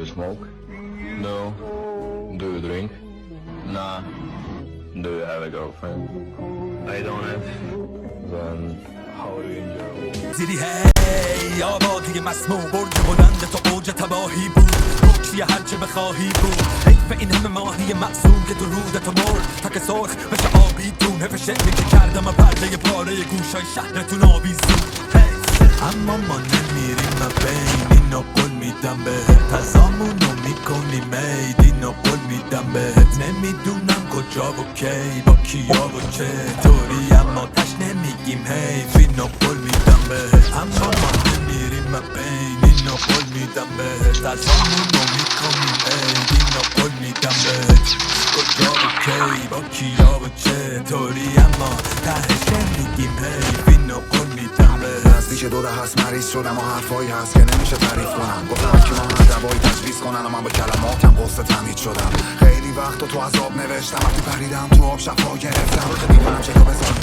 you smoke? No. Do you drink? Nah. Do you have a girlfriend? I don't have. Then how do you enjoy? زیری هی آبادی مسموم برج بلند تا اوج تباهی بود بکشی هرچه بخواهی بود حیف این همه ماهی معصوم که تو رودتو مرد تا که سرخ بشه آبی دون حیف شعری که کردم پرده پاره گوشای شهرتون آویزون اما ما نمیریم بین اینو قول میدم بهت تزامونو میکنی مید اینو قول میدم بهت نمیدونم کجا و کی با کیا و چه طوری اما تش نمیگیم حیف اینو قول میدم بهت اما ما نمیریم بین اینو قول میدم بهت تزامونو میکنی مید اینو قول میدم بهت کجا و کی با کیا و چه طوری اما تش نمیگیم حیف اینو قول میدم بهت نزدیک دوره هست مریض شدم و حرفایی هست که نمیشه تعریف کنم گفتم که ما هر دوایی تجویز کنن و من با کلماتم قصه تمهید شدم خیلی وقت تو عذاب نوشتم وقتی پریدم تو آب شفا گرفتم میکنم چه بزن